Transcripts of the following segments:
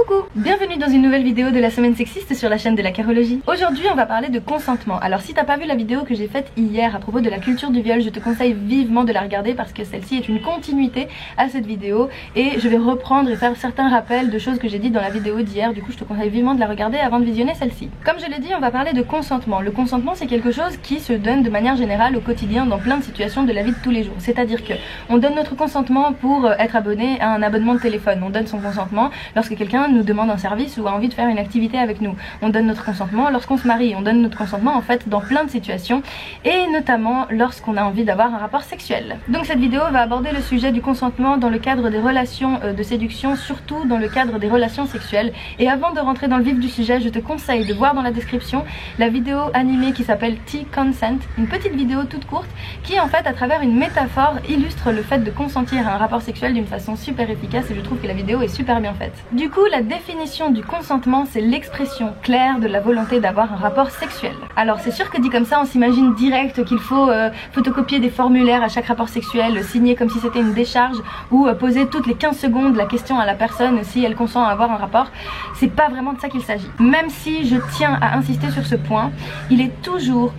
Coucou, bienvenue dans une nouvelle vidéo de la semaine sexiste sur la chaîne de la Carologie. Aujourd'hui on va parler de consentement. Alors si t'as pas vu la vidéo que j'ai faite hier à propos de la culture du viol, je te conseille vivement de la regarder parce que celle-ci est une continuité à cette vidéo et je vais reprendre et faire certains rappels de choses que j'ai dites dans la vidéo d'hier. Du coup je te conseille vivement de la regarder avant de visionner celle-ci. Comme je l'ai dit, on va parler de consentement. Le consentement c'est quelque chose qui se donne de manière générale au quotidien dans plein de situations de la vie de tous les jours. C'est-à-dire que on donne notre consentement pour être abonné à un abonnement de téléphone. On donne son consentement lorsque quelqu'un nous demande un service ou a envie de faire une activité avec nous. On donne notre consentement lorsqu'on se marie. On donne notre consentement en fait dans plein de situations et notamment lorsqu'on a envie d'avoir un rapport sexuel. Donc cette vidéo va aborder le sujet du consentement dans le cadre des relations de séduction, surtout dans le cadre des relations sexuelles. Et avant de rentrer dans le vif du sujet, je te conseille de voir dans la description la vidéo animée qui s'appelle T-Consent, une petite vidéo toute courte qui en fait à travers une métaphore illustre le fait de consentir à un rapport sexuel d'une façon super efficace et je trouve que la vidéo est super bien faite. Du coup, la définition du consentement, c'est l'expression claire de la volonté d'avoir un rapport sexuel. Alors c'est sûr que dit comme ça, on s'imagine direct qu'il faut photocopier des formulaires à chaque rapport sexuel, signer comme si c'était une décharge ou poser toutes les 15 secondes la question à la personne si elle consent à avoir un rapport. C'est pas vraiment de ça qu'il s'agit. Même si je tiens à insister sur ce point, il est toujours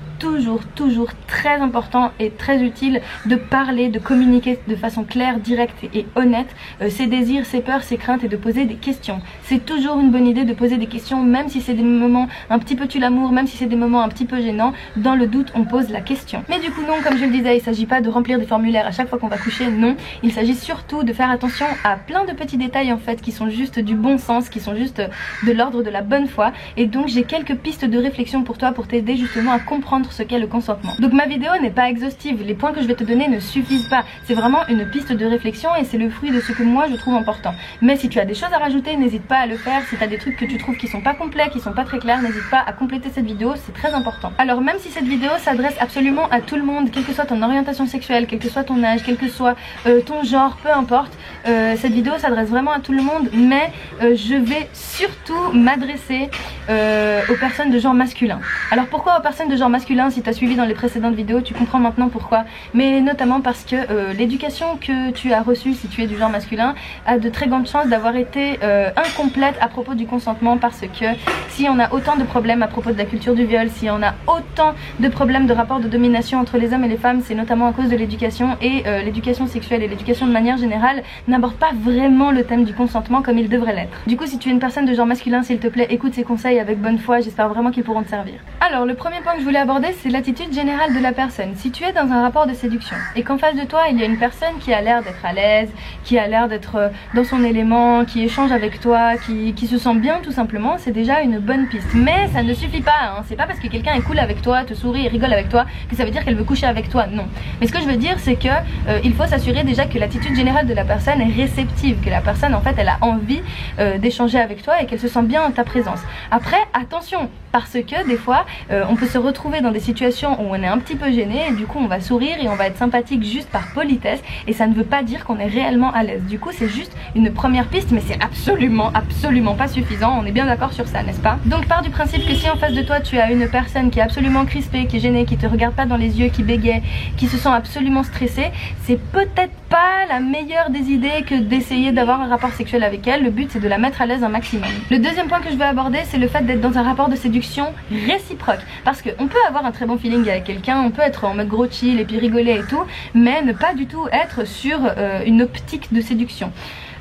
très important et très utile de parler, de communiquer de façon claire, directe et honnête ses désirs, ses peurs, ses craintes et de poser des questions. C'est toujours une bonne idée de poser des questions même si c'est des moments un petit peu tue l'amour, même si c'est des moments un petit peu gênants. Dans le doute, on pose la question. Mais du coup non, comme je le disais, il s'agit pas de remplir des formulaires à chaque fois qu'on va coucher, non. Il s'agit surtout de faire attention à plein de petits détails en fait qui sont juste du bon sens, qui sont juste de l'ordre de la bonne foi. Et donc j'ai quelques pistes de réflexion pour toi pour t'aider justement à comprendre ce qu'est le consentement. Donc ma vidéo n'est pas exhaustive, les points que je vais te donner ne suffisent pas, c'est vraiment une piste de réflexion et c'est le fruit de ce que moi je trouve important. Mais si tu as des choses à rajouter, n'hésite pas à le faire. Si tu as des trucs que tu trouves qui sont pas complets, qui sont pas très clairs, n'hésite pas à compléter cette vidéo, c'est très important. Alors même si cette vidéo s'adresse absolument à tout le monde, quelle que soit ton orientation sexuelle, quel que soit ton âge, quel que soit ton genre, peu importe, cette vidéo s'adresse vraiment à tout le monde, mais je vais surtout m'adresser aux personnes de genre masculin. Alors pourquoi aux personnes de genre masculin? Si tu as suivi dans les précédentes vidéos, tu comprends maintenant pourquoi, mais notamment parce que l'éducation que tu as reçue si tu es du genre masculin a de très grandes chances d'avoir été incomplète à propos du consentement, parce que si on a autant de problèmes à propos de la culture du viol, si on a autant de problèmes de rapports de domination entre les hommes et les femmes, c'est notamment à cause de l'éducation et l'éducation sexuelle et l'éducation de manière générale n'aborde pas vraiment le thème du consentement comme il devrait l'être. Du coup si tu es une personne de genre masculin, s'il te plaît écoute ces conseils avec bonne foi, j'espère vraiment qu'ils pourront te servir. Alors le premier point que je voulais aborder, c'est l'attitude générale de la personne. Si tu es dans un rapport de séduction et qu'en face de toi il y a une personne qui a l'air d'être à l'aise, qui a l'air d'être dans son élément, qui échange avec toi, qui se sent bien tout simplement, c'est déjà une bonne piste. Mais ça ne suffit pas, hein. C'est pas parce que quelqu'un est cool avec toi, te sourit et rigole avec toi que ça veut dire qu'elle veut coucher avec toi, non. Mais ce que je veux dire c'est que il faut s'assurer déjà que l'attitude générale de la personne est réceptive, que la personne en fait elle a envie d'échanger avec toi et qu'elle se sent bien en ta présence. Après attention, parce que des fois on peut se retrouver dans des situations où on est un petit peu gêné et du coup on va sourire et on va être sympathique juste par politesse et ça ne veut pas dire qu'on est réellement à l'aise. Du coup c'est juste une première piste mais c'est absolument pas suffisant, on est bien d'accord sur ça, n'est-ce pas? Donc pars du principe que si en face de toi tu as une personne qui est absolument crispée, qui est gênée, qui te regarde pas dans les yeux, qui bégaye, qui se sent absolument stressée, c'est peut-être pas la meilleure des idées que d'essayer d'avoir un rapport sexuel avec elle. Le but c'est de la mettre à l'aise un maximum. Le deuxième point que je vais aborder c'est le fait d'être dans un rapport de séduction réciproque, parce qu'on peut avoir un très bon feeling avec quelqu'un, on peut être en mode gros chill et puis rigoler et tout, mais ne pas du tout être sur une optique de séduction.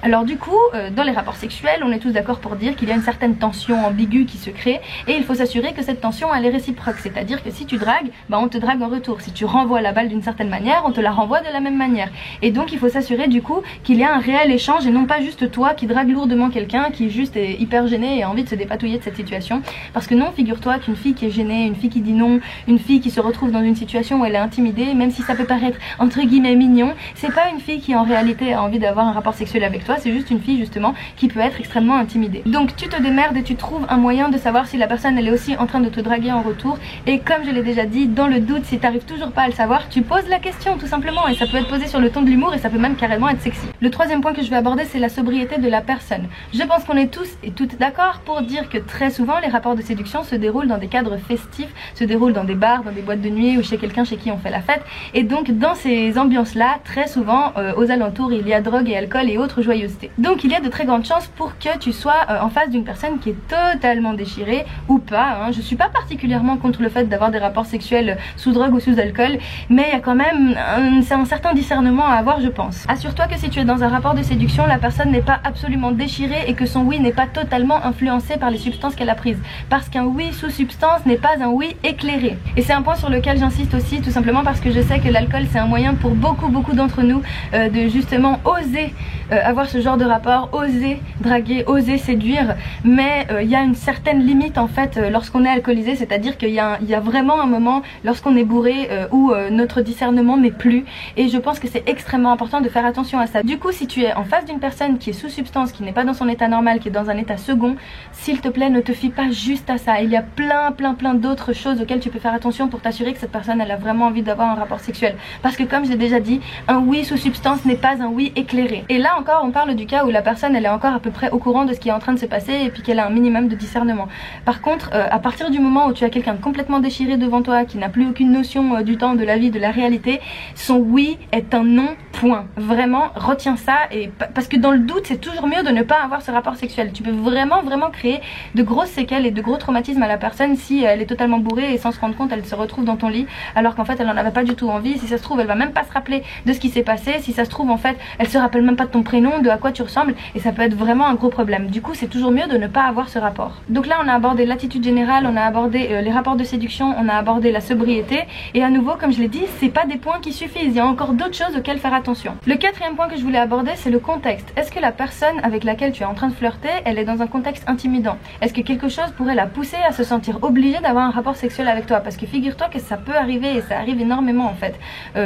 Alors du coup, dans les rapports sexuels, on est tous d'accord pour dire qu'il y a une certaine tension ambiguë qui se crée et il faut s'assurer que cette tension elle est réciproque, c'est-à-dire que si tu dragues, bah on te drague en retour. Si tu renvoies la balle d'une certaine manière, on te la renvoie de la même manière. Et donc il faut s'assurer du coup qu'il y a un réel échange et non pas juste toi qui drague lourdement quelqu'un qui juste est hyper gêné et a envie de se dépatouiller de cette situation. Parce que non, figure-toi qu'une fille qui est gênée, une fille qui dit non, une fille qui se retrouve dans une situation où elle est intimidée, même si ça peut paraître entre guillemets mignon, c'est pas une fille qui en réalité a envie d'avoir un rapport sexuel avec toi, c'est juste une fille justement qui peut être extrêmement intimidée. Donc tu te démerdes et tu trouves un moyen de savoir si la personne elle est aussi en train de te draguer en retour, et comme je l'ai déjà dit, dans le doute, si t'arrives toujours pas à le savoir, tu poses la question tout simplement, et ça peut être posé sur le ton de l'humour et ça peut même carrément être sexy. Le troisième point que je vais aborder c'est la sobriété de la personne. Je pense qu'on est tous et toutes d'accord pour dire que très souvent les rapports de séduction se déroulent dans des cadres festifs, se déroulent dans des bars, dans des boîtes de nuit ou chez quelqu'un chez qui on fait la fête, et donc dans ces ambiances là très souvent aux alentours il y a drogue et alcool et autres joyeusetés joyeuseté. Donc il y a de très grandes chances pour que tu sois en face d'une personne qui est totalement déchirée ou pas, hein. Je suis pas particulièrement contre le fait d'avoir des rapports sexuels sous drogue ou sous alcool, mais il y a quand même un certain discernement à avoir, je pense. Assure-toi que si tu es dans un rapport de séduction, la personne n'est pas absolument déchirée et que son oui n'est pas totalement influencé par les substances qu'elle a prises, parce qu'un oui sous substance n'est pas un oui éclairé. Et c'est un point sur lequel j'insiste aussi, tout simplement parce que je sais que l'alcool c'est un moyen pour beaucoup d'entre nous de justement oser avoir ce genre de rapport, oser draguer, oser séduire, mais il y a une certaine limite en fait lorsqu'on est alcoolisé, c'est-à-dire qu'il y a vraiment un moment lorsqu'on est bourré où notre discernement n'est plus, et je pense que c'est extrêmement important de faire attention à ça. Du coup, si tu es en face d'une personne qui est sous substance, qui n'est pas dans son état normal, qui est dans un état second, s'il te plaît ne te fie pas juste à ça. Il y a plein d'autres choses auxquelles tu peux faire attention pour t'assurer que cette personne elle a vraiment envie d'avoir un rapport sexuel, parce que comme je l'ai déjà dit, un oui sous substance n'est pas un oui éclairé. Et là encore on parle du cas où la personne elle est encore à peu près au courant de ce qui est en train de se passer et puis qu'elle a un minimum de discernement. Par contre à partir du moment où tu as quelqu'un de complètement déchiré devant toi, qui n'a plus aucune notion du temps, de la vie, de la réalité, son oui est un non, point. Vraiment retiens ça, et parce que dans le doute c'est toujours mieux de ne pas avoir ce rapport sexuel. Tu peux vraiment créer de grosses séquelles et de gros traumatismes à la personne si elle est totalement bourrée et sans se rendre compte elle se retrouve dans ton lit alors qu'en fait elle n'en avait pas du tout envie. Si ça se trouve elle va même pas se rappeler de ce qui s'est passé, si ça se trouve en fait elle se rappelle même pas de ton prénom, de à quoi tu ressembles, et ça peut être vraiment un gros problème. Du coup c'est toujours mieux de ne pas avoir ce rapport. Donc là on a abordé l'attitude générale, on a abordé les rapports de séduction, on a abordé la sobriété, et à nouveau comme je l'ai dit c'est pas des points qui suffisent, il y a encore d'autres choses auxquelles faire attention. Le quatrième point que je voulais aborder c'est le contexte. Est-ce que la personne avec laquelle tu es en train de flirter elle est dans un contexte intimidant? Est-ce que quelque chose pourrait la pousser à se sentir obligée d'avoir un rapport sexuel avec toi? Parce que figure-toi que ça peut arriver, et ça arrive énormément en fait.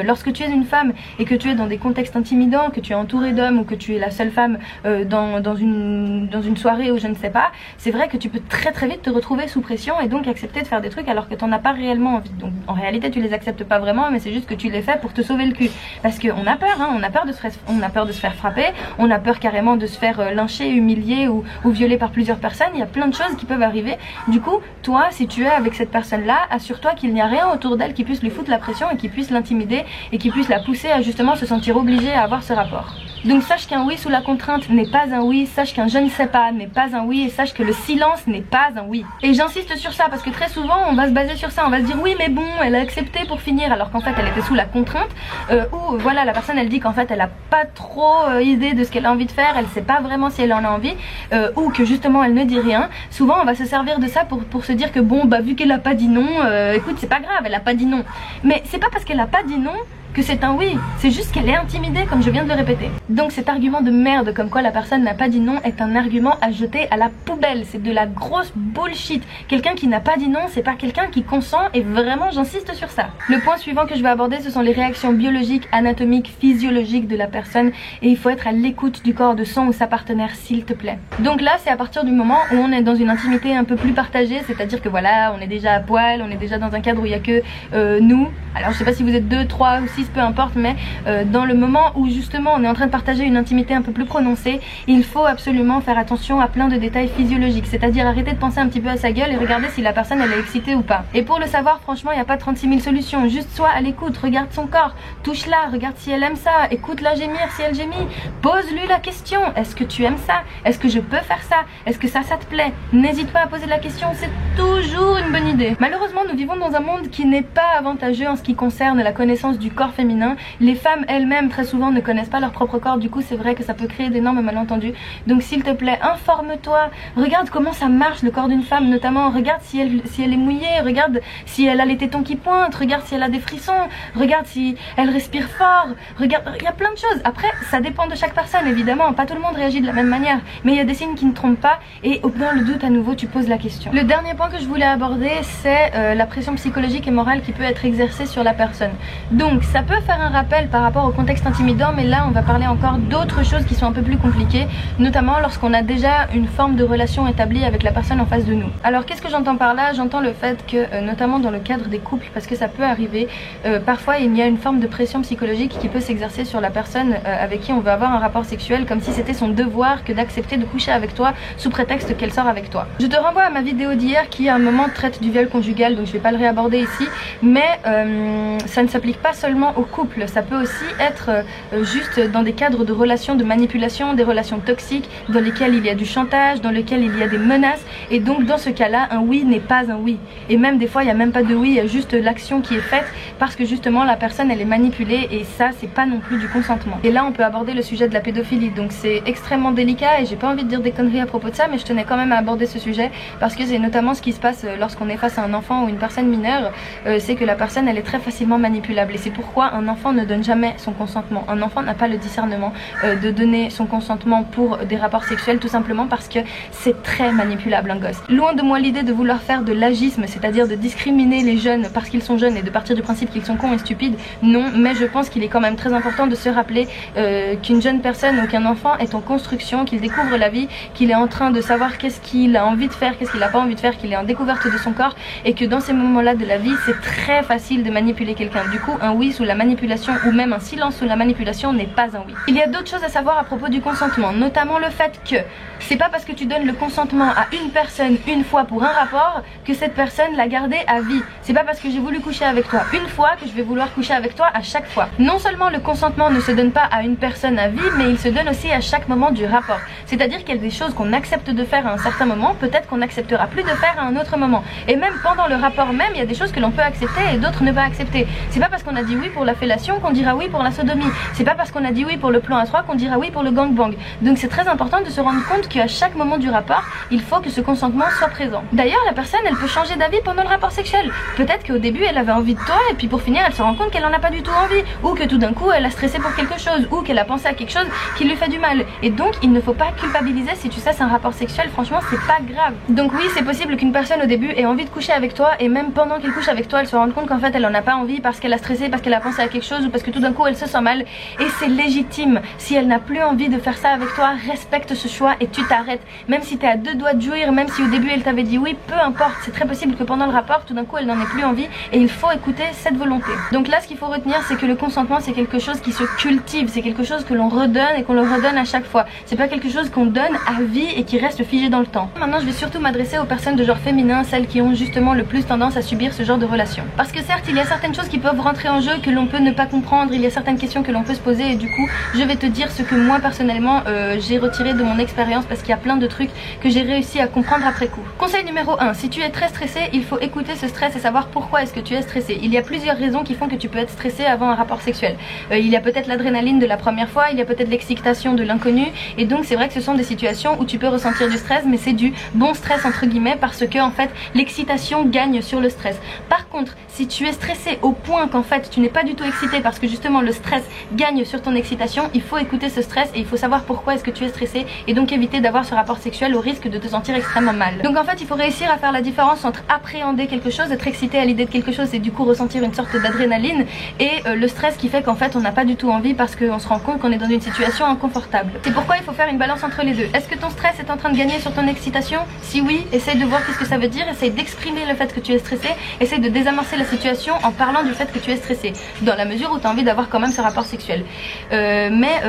Lorsque tu es une femme et que tu es dans des contextes intimidants, que tu es entourée d'hommes ou que tu es la seule femme dans une soirée ou je ne sais pas, c'est vrai que tu peux très vite te retrouver sous pression et donc accepter de faire des trucs alors que tu n'en as pas réellement envie. Donc en réalité tu les acceptes pas vraiment, mais c'est juste que tu les fais pour te sauver le cul. Parce qu'on a peur, hein, on a peur de se faire frapper, on a peur carrément de se faire lyncher, humilier ou violer par plusieurs personnes. Il y a plein de choses qui peuvent arriver. Du coup, toi, si tu es avec cette personne-là, assure-toi qu'il n'y a rien autour d'elle qui puisse lui foutre la pression et qui puisse l'intimider et qui puisse la pousser à justement se sentir obligée à avoir ce rapport. Donc sache qu'un oui sous la contrainte n'est pas un oui, sache qu'un je ne sais pas n'est pas un oui, et sache que le silence n'est pas un oui. Et j'insiste sur ça parce que très souvent on va se baser sur ça, on va se dire oui mais bon elle a accepté pour finir, alors qu'en fait elle était sous la contrainte, ou voilà la personne elle dit qu'en fait elle a pas trop idée de ce qu'elle a envie de faire, elle sait pas vraiment si elle en a envie, ou que justement elle ne dit rien. Souvent on va se servir de ça pour se dire que bon bah vu qu'elle a pas dit non, écoute c'est pas grave, elle a pas dit non. Mais c'est pas parce qu'elle a pas dit non que c'est un oui, c'est juste qu'elle est intimidée comme je viens de le répéter. Donc cet argument de merde comme quoi la personne n'a pas dit non est un argument à jeter à la poubelle, c'est de la grosse bullshit. Quelqu'un qui n'a pas dit non c'est pas quelqu'un qui consent, et vraiment j'insiste sur ça. Le point suivant que je vais aborder ce sont les réactions biologiques, anatomiques, physiologiques de la personne, et il faut être à l'écoute du corps de son ou sa partenaire s'il te plaît. Donc là c'est à partir du moment où on est dans une intimité un peu plus partagée, c'est-à-dire que voilà on est déjà à poil, on est déjà dans un cadre où il n'y a que nous, alors je sais pas si vous êtes 2, 3 ou 6 peu importe, mais dans le moment où justement on est en train de partager une intimité un peu plus prononcée, il faut absolument faire attention à plein de détails physiologiques, c'est-à-dire arrêter de penser un petit peu à sa gueule et regarder si la personne elle est excitée ou pas. Et pour le savoir franchement il n'y a pas 36 000 solutions, juste sois à l'écoute, regarde son corps, touche-la, regarde si elle aime ça, écoute-la gémir si elle gémit, pose-lui la question, est-ce que tu aimes ça, est-ce que je peux faire ça, est-ce que ça te plaît? N'hésite pas à poser la question, c'est toujours une bonne idée. Malheureusement nous vivons dans un monde qui n'est pas avantageux en ce qui concerne la connaissance du corps féminin. Les femmes elles-mêmes très souvent ne connaissent pas leur propre corps, du coup c'est vrai que ça peut créer d'énormes malentendus. Donc s'il te plaît informe-toi, regarde comment ça marche le corps d'une femme notamment, regarde si elle est mouillée, regarde si elle a les tétons qui pointent, regarde si elle a des frissons, regarde si elle respire fort, regarde, il y a plein de choses. Après ça dépend de chaque personne évidemment, pas tout le monde réagit de la même manière, mais il y a des signes qui ne trompent pas, et dans le doute à nouveau tu poses la question. Le dernier point que je voulais aborder c'est la pression psychologique et morale qui peut être exercée sur la personne. Donc ça peut faire un rappel par rapport au contexte intimidant, mais là on va parler encore d'autres choses qui sont un peu plus compliquées, notamment lorsqu'on a déjà une forme de relation établie avec la personne en face de nous. Alors qu'est-ce que j'entends par là? J'entends le fait que notamment dans le cadre des couples, parce que ça peut arriver, parfois il y a une forme de pression psychologique qui peut s'exercer sur la personne avec qui on veut avoir un rapport sexuel, comme si c'était son devoir que d'accepter de coucher avec toi sous prétexte qu'elle sort avec toi. Je te renvoie à ma vidéo d'hier qui à un moment traite du viol conjugal, donc je vais pas le réaborder ici, mais ça ne s'applique pas seulement au couple, ça peut aussi être juste dans des cadres de relations de manipulation, des relations toxiques dans lesquelles il y a du chantage, dans lesquelles il y a des menaces, et donc dans ce cas-là, un oui n'est pas un oui. Et même des fois, il n'y a même pas de oui, il y a juste l'action qui est faite parce que justement la personne elle est manipulée, et ça c'est pas non plus du consentement. Et là on peut aborder le sujet de la pédophilie, donc c'est extrêmement délicat et j'ai pas envie de dire des conneries à propos de ça, mais je tenais quand même à aborder ce sujet parce que c'est notamment ce qui se passe lorsqu'on est face à un enfant ou une personne mineure, c'est que la personne elle est très facilement manipulable, et c'est pourquoi un enfant ne donne jamais son consentement. Un enfant n'a pas le discernement de donner son consentement pour des rapports sexuels, tout simplement parce que c'est très manipulable un gosse. Loin de moi l'idée de vouloir faire de l'agisme, c'est-à-dire de discriminer les jeunes parce qu'ils sont jeunes et de partir du principe qu'ils sont cons et stupides, non, mais je pense qu'il est quand même très important de se rappeler qu'une jeune personne ou qu'un enfant est en construction, qu'il découvre la vie, qu'il est en train de savoir qu'est-ce qu'il a envie de faire, qu'est-ce qu'il n'a pas envie de faire, qu'il est en découverte de son corps, et que dans ces moments-là de la vie, c'est très facile de manipuler quelqu'un. Du coup, un oui sous la manipulation ou même un silence sous la manipulation n'est pas un oui. Il y a d'autres choses à savoir à propos du consentement, notamment le fait que c'est pas parce que tu donnes le consentement à une personne une fois pour un rapport que cette personne l'a gardé à vie. C'est pas parce que j'ai voulu coucher avec toi une fois que je vais vouloir coucher avec toi à chaque fois. Non seulement le consentement ne se donne pas à une personne à vie, mais il se donne aussi à chaque moment du rapport. C'est-à-dire qu'il y a des choses qu'on accepte de faire à un certain moment, peut-être qu'on n'acceptera plus de faire à un autre moment. Et même pendant le rapport même, il y a des choses que l'on peut accepter et d'autres ne pas accepter. C'est pas parce qu'on a dit oui pour la fellation qu'on dira oui pour la sodomie. C'est pas parce qu'on a dit oui pour le plan à 3 qu'on dira oui pour le gangbang. Donc c'est très important de se rendre compte qu'à chaque moment du rapport, il faut que ce consentement soit présent. D'ailleurs, la personne, elle peut changer d'avis pendant le rapport sexuel. Peut-être qu'au début, elle avait envie de toi et puis pour finir, elle se rend compte qu'elle en a pas du tout envie, ou que tout d'un coup, elle a stressé pour quelque chose, ou qu'elle a pensé à quelque chose qui lui fait du mal. Et donc, il ne faut pas culpabiliser si tu sais c'est un rapport sexuel, franchement, c'est pas grave. Donc oui, c'est possible qu'une personne au début ait envie de coucher avec toi et même pendant qu'elle couche avec toi, elle se rende compte qu'en fait, elle en a pas envie parce qu'elle a stressé, parce qu'elle a pensé à quelque chose ou parce que tout d'un coup, elle se sent mal, et c'est légitime. Si elle n'a plus envie de faire ça avec toi, respecte ce choix et tu t'arrêtes. Même si t'es à deux doigts de jouir, même si au début elle t'avait dit oui, peu importe, c'est très possible que pendant le rapport, tout d'un coup, elle n'en ait plus envie, et il faut écouter cette volonté. Donc là, ce qu'il faut retenir, c'est que le consentement, c'est quelque chose qui se cultive, c'est quelque chose que l'on redonne et qu'on le redonne à chaque fois. C'est pas quelque chose qu'on donne à vie et qui reste figé dans le temps. Maintenant, je vais surtout m'adresser aux personnes de genre féminin, celles qui ont justement le plus tendance à subir ce genre de relation. Parce que certes, il y a certaines choses qui peuvent rentrer en jeu, que l'on peut ne pas comprendre, il y a certaines questions que l'on peut se poser, et du coup, je vais te dire ce que moi, personnellement, j'ai retiré de mon expérience, parce qu'il y a plein de trucs que j'ai réussi à comprendre après coup. Conseil numéro 1, si tu es très stressé, il faut écouter ce stress et savoir pourquoi est-ce que tu es stressé. Il y a plusieurs raisons qui font que tu peux être stressé avant un rapport sexuel. Il y a peut-être l'adrénaline de la première fois, il y a peut-être l'excitation de l'inconnu, et donc c'est vrai que ce sont des situations où tu peux ressentir du stress, mais c'est du bon stress entre guillemets, parce que en fait l'excitation gagne sur le stress. Par contre, si tu es stressé au point qu'en fait tu n'es pas du tout excité parce que justement le stress gagne sur ton excitation, il faut écouter ce stress et il faut savoir pourquoi est-ce que tu es stressé, et donc éviter d'avoir ce rapport sexuel au risque de te sentir extrêmement mal. Donc en fait il faut réussir à faire la différence entre appréhender quelque chose, être excité à l'idée de quelque chose et du coup ressentir une sorte d'adrénaline, et le stress qui fait qu'en fait on n'a pas du tout envie parce qu'on se rend compte qu'on est dans une situation inconfortable. C'est pourquoi il faut faire une balance entre les deux. Est-ce que ton stress est en train de gagner sur ton excitation? Si oui, essaye de voir qu'est-ce que ça veut dire, essaye d'exprimer le fait que tu es stressé, essaye de désamorcer la situation en parlant du fait que tu es stressé, dans la mesure où tu as envie d'avoir quand même ce rapport sexuel.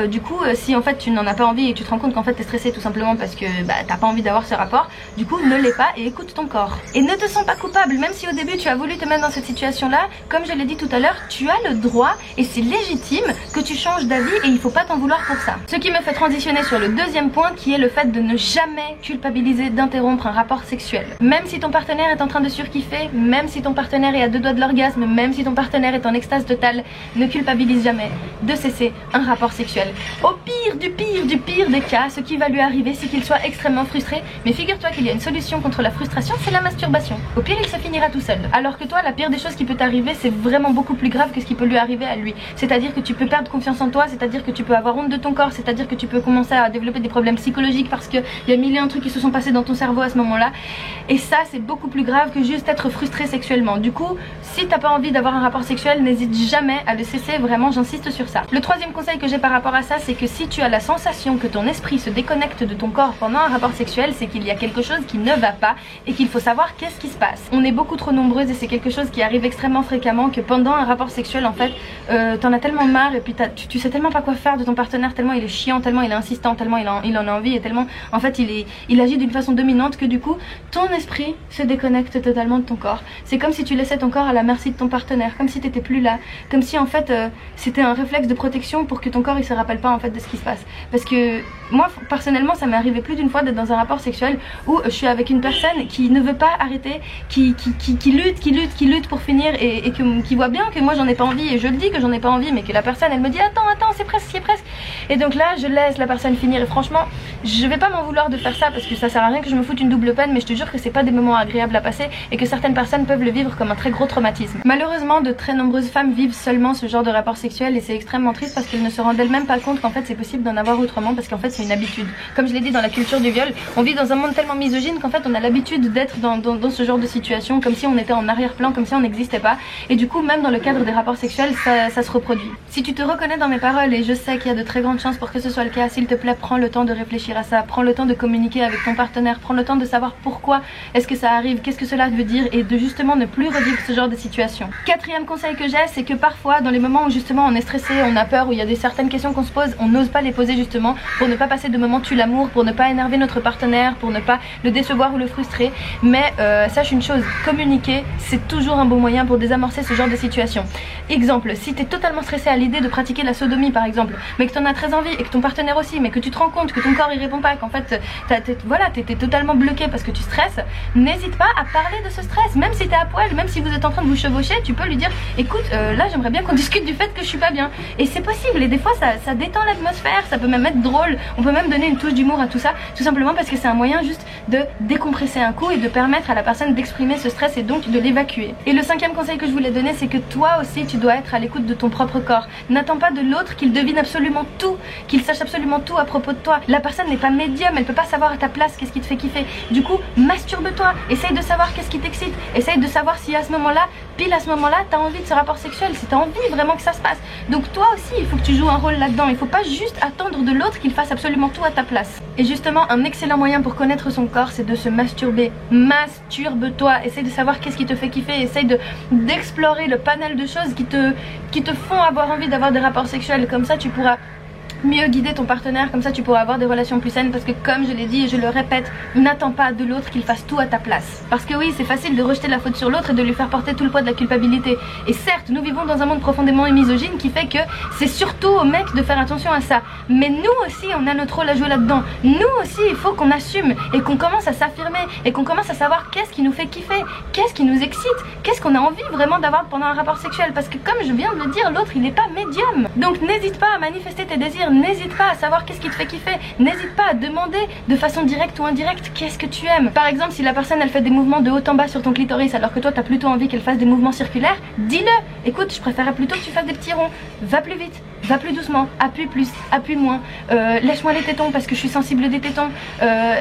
Du coup, si en fait tu n'en as pas envie et tu te rends compte qu'en fait tu es stressé tout simplement parce que t'as pas envie d'avoir ce rapport, du coup ne l'est pas et écoute ton corps. Et ne te sens pas coupable, même si au début tu as voulu te mettre dans cette situation là, comme je l'ai dit tout à l'heure, tu as le droit et c'est légitime que tu changes d'avis et il faut pas t'en vouloir pour ça. Ce qui me fait transitionner sur le deuxième point, qui est le fait de ne jamais culpabiliser d'interrompre un rapport sexuel. Même si ton partenaire est en train de surkiffer, même si ton partenaire est à deux doigts de l'orgasme, même si ton partenaire est en extase totale, ne culpabilise jamais de cesser un rapport sexuel. Au pire des cas, ce qui va lui arriver, c'est qu'il soit extrêmement frustré, mais figure-toi qu'il y a une solution contre la frustration, c'est la masturbation. Au pire, il se finira tout seul. Alors que toi, la pire des choses qui peut t'arriver, c'est vraiment beaucoup plus grave que ce qui peut lui arriver à lui. C'est-à-dire que tu peux perdre confiance en toi, c'est-à-dire que tu peux avoir honte de ton corps, c'est-à-dire que tu peux commencer à développer des problèmes psychologiques parce qu'il y a mille et un trucs qui se sont passés dans ton cerveau à ce moment-là. Et ça, c'est beaucoup plus grave que juste être frustré sexuellement. Du coup, si t'as pas envie d'avoir un rapport sexuel, n'hésite jamais à le cesser, vraiment, j'insiste sur ça. Le troisième conseil que j'ai par rapport à ça, c'est que si tu as la sensation que ton esprit se déconnecte de ton corps pendant un rapport sexuel, c'est qu'il y a quelque chose qui ne va pas et qu'il faut savoir qu'est-ce qui se passe. On est beaucoup trop nombreuses et c'est quelque chose qui arrive extrêmement fréquemment, que pendant un rapport sexuel, en fait, t'en as tellement marre et puis tu sais tellement pas quoi faire de ton partenaire, tellement il est chiant, tellement il est insistant, tellement il en a envie et tellement en fait il agit d'une façon dominante que du coup ton esprit se déconnecte totalement de ton corps. C'est comme si tu laissais ton corps à la merci de ton partenaire, comme si t'étais plus là, comme si en fait c'était un réflexe de protection pour que ton corps il se rappelle pas en fait de ce qui se passe. Parce que moi personnellement ça m'est arrivé plus d'une fois d'être dans un rapport sexuel où je suis avec une personne qui ne veut pas arrêter, qui lutte pour finir et qui voit bien que moi j'en ai pas envie et je le dis que j'en ai pas envie, mais que la personne elle me dit attends c'est presque, et donc là je laisse la personne finir et franchement je vais pas m'en vouloir de faire ça parce que ça sert à rien que je me foute une double peine, mais je te jure que c'est pas des moments agréables à passer et que certaines personnes peuvent le vivre comme un très gros traumatisme. Malheureusement de très nombreuses femmes vivent seulement ce genre de rapport sexuel et c'est extrêmement triste parce qu'elles ne se rendent elles-mêmes pas compte qu'en fait c'est possible d'en avoir autrement, parce qu'en fait c'est une habitude. Comme je l'ai dit, dans la culture du viol, on vit dans un monde tellement misogyne qu'en fait on a l'habitude d'être dans ce genre de situation comme si on était en arrière-plan, comme si on n'existait pas, et du coup même dans le cadre des rapports sexuels ça se reproduit. Si tu te reconnais dans mes paroles, et je sais qu'il y a de très grandes chances pour que ce soit le cas, s'il te plaît prends le temps de réfléchir à ça, prends le temps de communiquer avec ton partenaire, prends le temps de savoir pourquoi est-ce que ça arrive, qu'est-ce que cela veut dire, et de justement ne plus revivre ce genre de situation. Quatrième conseil que j'ai, c'est que parfois dans les moments où justement on est stressé, on a peur, où il y a certaines questions qu'on se pose, on n'ose pas les poser justement pour ne pas passer de moments tue l'amour, pour ne pas énerver notre partenaire, pour ne pas le décevoir ou le frustrer. Mais sache une chose, communiquer c'est toujours un bon moyen pour désamorcer ce genre de situation. Exemple, si tu es totalement stressé à l'idée de pratiquer la sodomie par exemple, mais que tu en as très envie et que ton partenaire aussi, mais que tu te rends compte que ton corps il répond pas, qu'en fait t'es totalement bloqué parce que tu stresses, n'hésite pas à parler de ce stress, même si t'es à poil, même si vous êtes en train de vous chevaucher, tu peux lui dire écoute là j'aimerais bien qu'on discute du fait que je suis pas bien, et c'est possible, et des fois ça détend l'atmosphère, ça peut même être drôle, on peut même donner une touche d'humour à tout ça, tout simplement parce que c'est un moyen juste de décompresser un coup et de permettre à la personne d'exprimer ce stress et donc de l'évacuer. Et le cinquième conseil que je voulais donner, c'est que toi aussi tu dois être à l'écoute de ton propre corps. N'attends pas de l'autre qu'il devine absolument tout, qu'il sache absolument tout à propos de toi. La personne n'est pas médium, elle peut pas savoir à ta place qu'est-ce qui te fait kiffer. Du coup, masturbe-toi, essaye de savoir qu'est-ce qui t'excite, essaye de savoir si à ce moment-là, pile à ce moment-là, t'as envie de ce rapport sexuel, si t'as envie vraiment que ça se passe. Donc toi aussi, il faut que tu joues un rôle là-dedans, il faut pas juste attendre de l'autre qu'il fasse absolument tout à ta place. Et justement, un excellent moyen pour connaître son corps, c'est de se masturber. Masturbe-toi, essaye de savoir qu'est-ce qui te fait kiffer, essaye d'explorer le panel de choses qui te font avoir envie d'avoir des rapports sexuels. Comme ça tu pourras mieux guider ton partenaire, comme ça tu pourras avoir des relations plus saines, parce que comme je l'ai dit et je le répète, n'attends pas de l'autre qu'il fasse tout à ta place. Parce que oui, c'est facile de rejeter la faute sur l'autre et de lui faire porter tout le poids de la culpabilité. Et certes, nous vivons dans un monde profondément misogyne qui fait que c'est surtout aux mecs de faire attention à ça. Mais nous aussi, on a notre rôle à jouer là-dedans. Nous aussi, il faut qu'on assume et qu'on commence à s'affirmer et qu'on commence à savoir qu'est-ce qui nous fait kiffer, qu'est-ce qui nous excite, qu'est-ce qu'on a envie vraiment d'avoir pendant un rapport sexuel. Parce que comme je viens de le dire, l'autre il n'est pas médium. Donc n'hésite pas à manifester tes désirs. N'hésite pas à savoir qu'est-ce qui te fait kiffer. N'hésite pas à demander de façon directe ou indirecte qu'est-ce que tu aimes. Par exemple, si la personne elle fait des mouvements de haut en bas sur ton clitoris alors que toi t'as plutôt envie qu'elle fasse des mouvements circulaires, dis-le. Écoute, je préférerais plutôt que tu fasses des petits ronds. Va plus vite, va plus doucement, appuie plus, appuie moins. Lèche-moi les tétons parce que je suis sensible des tétons.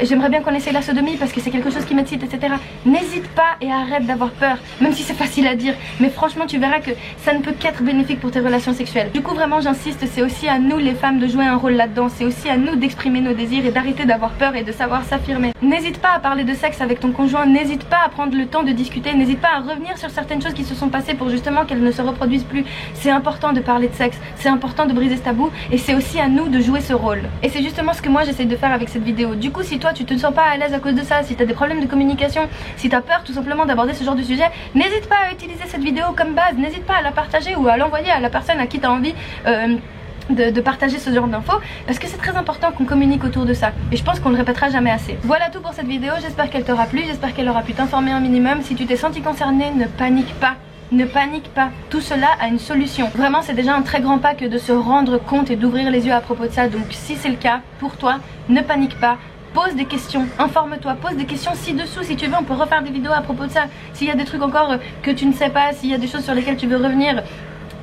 J'aimerais bien qu'on essaie la sodomie parce que c'est quelque chose qui m'excite, etc. N'hésite pas et arrête d'avoir peur, même si c'est facile à dire. Mais franchement, tu verras que ça ne peut qu'être bénéfique pour tes relations sexuelles. Du coup, vraiment, j'insiste, c'est aussi à nous les femmes de jouer un rôle là-dedans. C'est aussi à nous d'exprimer nos désirs et d'arrêter d'avoir peur et de savoir s'affirmer. N'hésite pas à parler de sexe avec ton conjoint. N'hésite pas à prendre le temps de discuter. N'hésite pas à revenir sur certaines choses qui se sont passées pour justement qu'elles ne se reproduisent plus. C'est important de parler de sexe. C'est important de briser ce tabou et c'est aussi à nous de jouer ce rôle. Et c'est justement ce que moi j'essaie de faire avec cette vidéo. Du coup, si toi tu te sens pas à l'aise à cause de ça, si t'as des problèmes de communication, si t'as peur tout simplement d'aborder ce genre de sujet, n'hésite pas à utiliser cette vidéo comme base. N'hésite pas à la partager ou à l'envoyer à la personne à qui t'as envie de partager ce genre d'infos, parce que c'est très important qu'on communique autour de ça et je pense qu'on le répétera jamais assez. Voilà tout pour cette vidéo, j'espère qu'elle t'aura plu, j'espère qu'elle aura pu t'informer un minimum. Si tu t'es senti concerné, ne panique pas. Ne panique pas, tout cela a une solution. Vraiment, c'est déjà un très grand pas que de se rendre compte et d'ouvrir les yeux à propos de ça. Donc si c'est le cas pour toi, ne panique pas. Pose des questions, informe-toi, pose des questions ci-dessous. Si tu veux, on peut refaire des vidéos à propos de ça. S'il y a des trucs encore que tu ne sais pas, s'il y a des choses sur lesquelles tu veux revenir,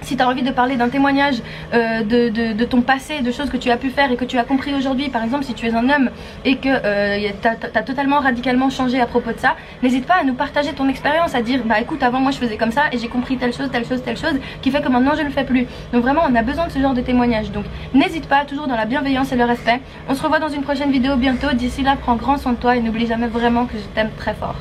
si tu as envie de parler d'un témoignage de ton passé, de choses que tu as pu faire et que tu as compris aujourd'hui, par exemple si tu es un homme et que tu as totalement radicalement changé à propos de ça, n'hésite pas à nous partager ton expérience, à dire bah écoute, avant moi je faisais comme ça et j'ai compris telle chose, telle chose, telle chose qui fait que maintenant je ne le fais plus. Donc vraiment on a besoin de ce genre de témoignage, donc n'hésite pas, toujours dans la bienveillance et le respect. On se revoit dans une prochaine vidéo bientôt, d'ici là prends grand soin de toi et n'oublie jamais vraiment que je t'aime très fort.